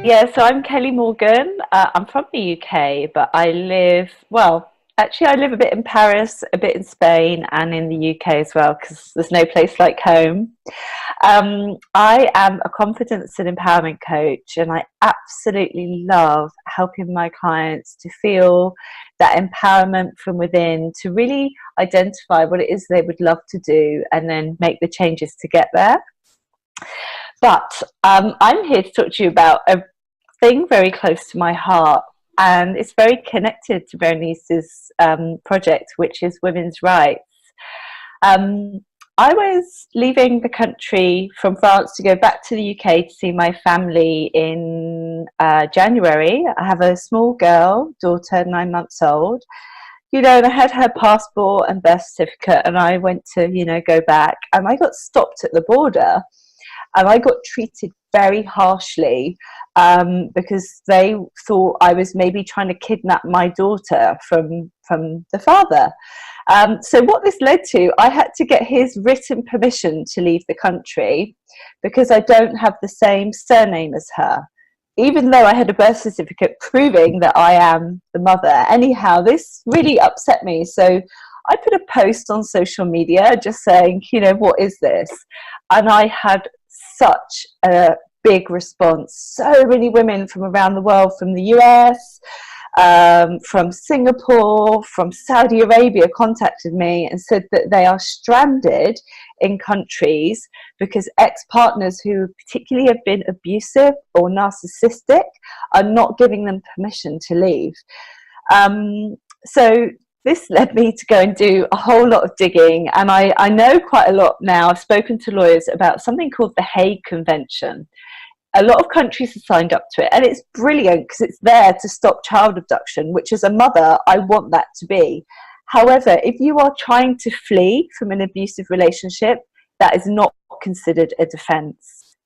Yeah, so I'm Kelly Morgan. I'm from the UK, but I live a bit in Paris, a bit in Spain, and in the UK as well, because there's no place like home. I am a confidence and empowerment coach, and I absolutely love helping my clients to feel that empowerment from within, to really identify what it is they would love to do, and then make the changes to get there. But I'm here to talk to you about a thing very close to my heart, and it's very connected to Berenice's project, which is women's rights. Um, I was leaving the country from France to go back to the UK to see my family in January. I have a small girl, daughter, 9 months old. And I had her passport and birth certificate, and I went to, go back, and I got stopped at the border, and I got treated very harshly because they thought I was maybe trying to kidnap my daughter from the father. So what this led to, I had to get his written permission to leave the country because I don't have the same surname as her, even though I had a birth certificate proving that I am the mother. Anyhow, this really upset me. So I put a post on social media just saying, what is this? And I had such a big response. So many women from around the world, from the US, from Singapore, from Saudi Arabia, contacted me and said that they are stranded in countries because ex-partners who particularly have been abusive or narcissistic are not giving them permission to leave. So this led me to go and do a whole lot of digging, and I know quite a lot now. I've spoken to lawyers about something called the Hague Convention. A lot of countries have signed up to it, and it's brilliant because it's there to stop child abduction, which as a mother, I want that to be. However, if you are trying to flee from an abusive relationship, that is not considered a defense.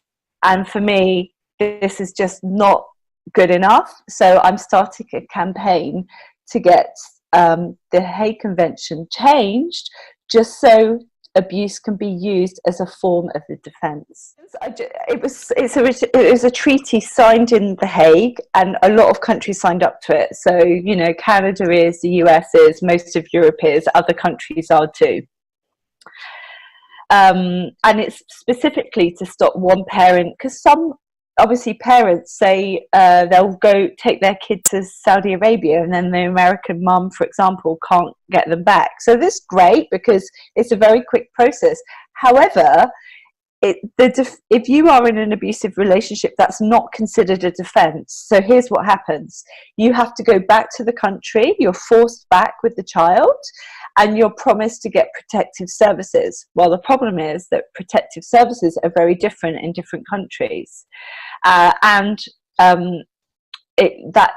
And for me, this is just not good enough. So I'm starting a campaign to get the Hague Convention changed, just so abuse can be used as a form of the defence. It was a treaty signed in The Hague, and a lot of countries signed up to it. So, Canada is, the US is, most of Europe is, other countries are too. And it's specifically to stop one parent, because obviously parents say they'll go take their kid to Saudi Arabia, and then the American mum, for example, can't get them back. So this is great because it's a very quick process. However, if you are in an abusive relationship, that's not considered a defense. So here's what happens. You have to go back to the country, you're forced back with the child, and you're promised to get protective services. Well, the problem is that protective services are very different in different countries. That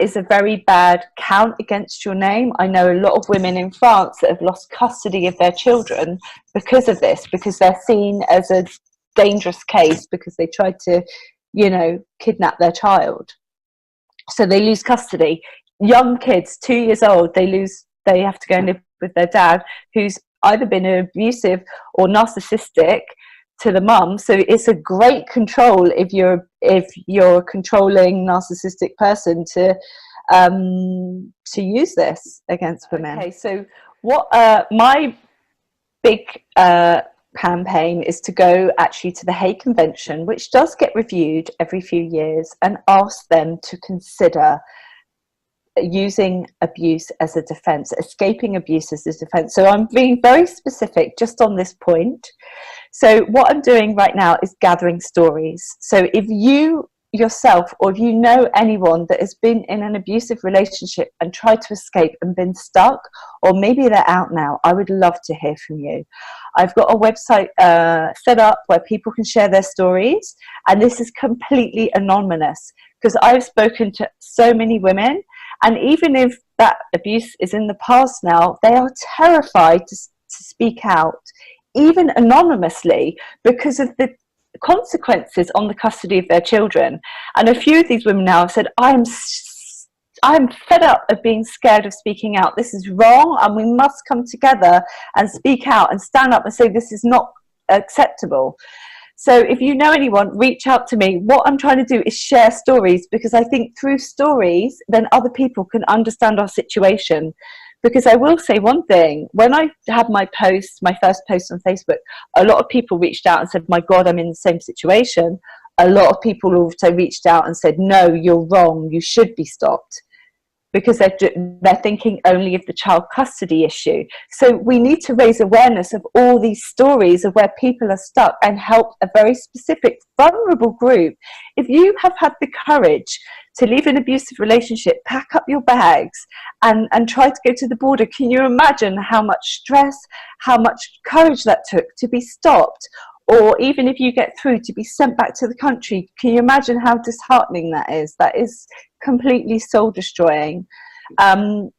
is a very bad count against your name. I know a lot of women in France that have lost custody of their children because of this, because they're seen as a dangerous case because they tried to, kidnap their child. So they lose custody. Young kids, 2 years old, they have to go and live with their dad, who's either been abusive or narcissistic to the mum. So it's a great control if you're a controlling narcissistic person to use this against women. Okay, so what my big campaign is to go actually to the Hague Convention, which does get reviewed every few years, and ask them to consider using abuse as a defense, escaping abuse as a defense. So I'm being very specific just on this point. So what I'm doing right now is gathering stories. So if you yourself, or if you know anyone that has been in an abusive relationship and tried to escape and been stuck, or maybe they're out now, I would love to hear from you. I've got a website set up where people can share their stories, and this is completely anonymous because I've spoken to so many women, and even if that abuse is in the past now, they are terrified to speak out, even anonymously, because of the consequences on the custody of their children. And a few of these women now have said, I'm fed up of being scared of speaking out. This is wrong, and we must come together and speak out and stand up and say this is not acceptable. So if you know anyone, reach out to me. What I'm trying to do is share stories, because I think through stories, then other people can understand our situation. Because I will say one thing, when I had my post, my first post on Facebook, a lot of people reached out and said, my God, I'm in the same situation. A lot of people also reached out and said, no, you're wrong, you should be stopped. Because they're thinking only of the child custody issue. So we need to raise awareness of all these stories of where people are stuck and help a very specific vulnerable group. If you have had the courage to leave an abusive relationship, pack up your bags and try to go to the border, can you imagine how much stress, how much courage that took to be stopped? Or even if you get through, to be sent back to the country, can you imagine how disheartening that is? That is completely soul destroying. And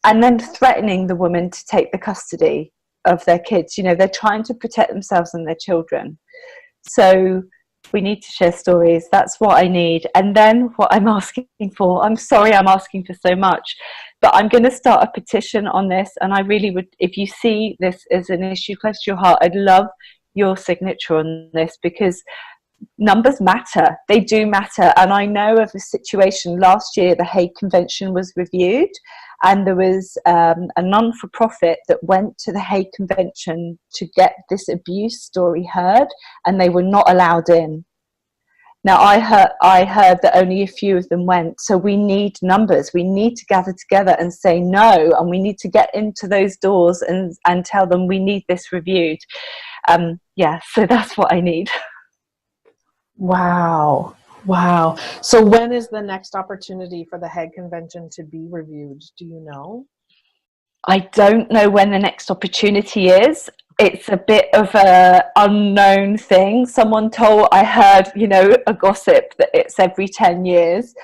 then threatening the woman to take the custody of their kids. You know, they're trying to protect themselves and their children. So we need to share stories. That's what I need. And then what I'm asking for, I'm sorry I'm asking for so much, but I'm going to start a petition on this. And I really would, if you see this as an issue close to your heart, I'd love your signature on this, because numbers matter. They do matter. And I know of a situation last year, the Hague Convention was reviewed, and there was a non-for-profit that went to the Hague Convention to get this abuse story heard, and they were not allowed in. Now, I heard that only a few of them went. So we need numbers. We need to gather together and say no, and we need to get into those doors and tell them we need this reviewed. Yeah, so that's what I need. Wow. Wow. So when is the next opportunity for the Hague Convention to be reviewed? Do you know? I don't know when the next opportunity is. It's a bit of a unknown thing. I heard, you know, a gossip that it's every 10 years,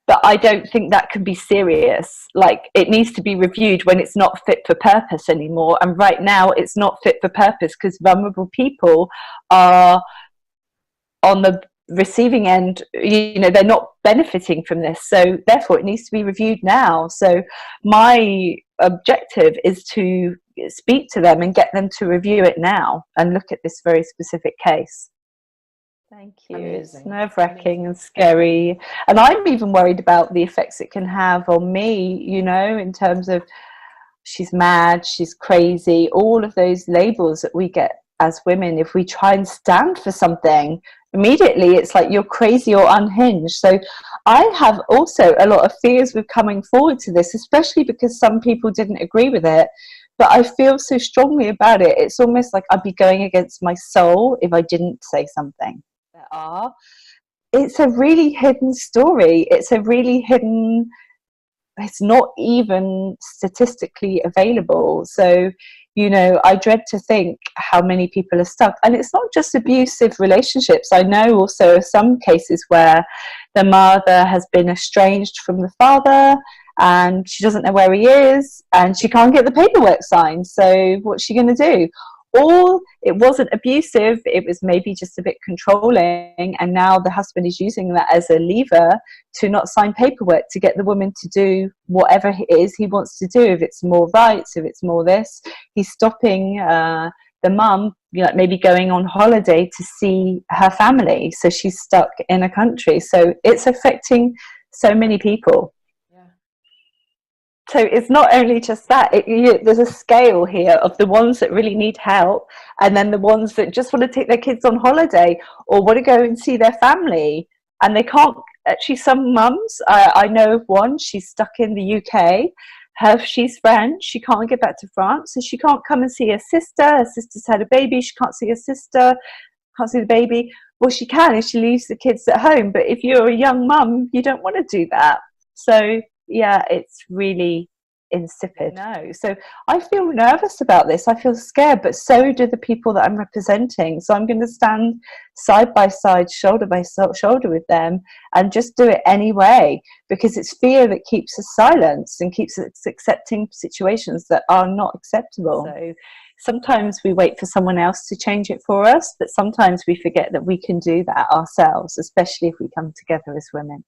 but I don't think that can be serious. Like, it needs to be reviewed when it's not fit for purpose anymore. And right now it's not fit for purpose because vulnerable people are on the receiving end. You know, they're not benefiting from this, so therefore it needs to be reviewed now. So my objective is to speak to them and get them to review it now and look at this very specific case. Thank you. Amazing. It's nerve-wracking and scary, and I'm even worried about the effects it can have on me, you know, in terms of she's mad, she's crazy, all of those labels that we get as women. If we try and stand for something, immediately it's like you're crazy or unhinged. So I have also a lot of fears with coming forward to this, especially because some people didn't agree with it, but I feel so strongly about it. It's almost like I'd be going against my soul if I didn't say something. It's a really hidden story. It's a really hidden, it's not even statistically available. So, you know, I dread to think how many people are stuck. And it's not just abusive relationships. I know also of some cases where the mother has been estranged from the father and she doesn't know where he is and she can't get the paperwork signed. So what's she going to do? Or it wasn't abusive, it was maybe just a bit controlling, and now the husband is using that as a lever to not sign paperwork, to get the woman to do whatever it is he wants to do. If it's more rights, if it's more this, he's stopping the mum, you know, maybe going on holiday to see her family, so she's stuck in a country. So it's affecting so many people. So it's not only just that, there's a scale here of the ones that really need help, and then the ones that just want to take their kids on holiday or want to go and see their family, and they can't. Actually, some mums, I know of one, she's stuck in the UK, she's French, she can't get back to France, so she can't come and see her sister's had a baby, she can't see her sister, can't see the baby. Well, she can if she leaves the kids at home, but if you're a young mum, you don't want to do that. So yeah, it's really insipid. No, so I feel nervous about this. I feel scared, but so do the people that I'm representing. So I'm going to stand side by side, shoulder by shoulder with them, and just do it anyway, because it's fear that keeps us silent and keeps us accepting situations that are not acceptable. So sometimes we wait for someone else to change it for us, but sometimes we forget that we can do that ourselves, especially if we come together as women.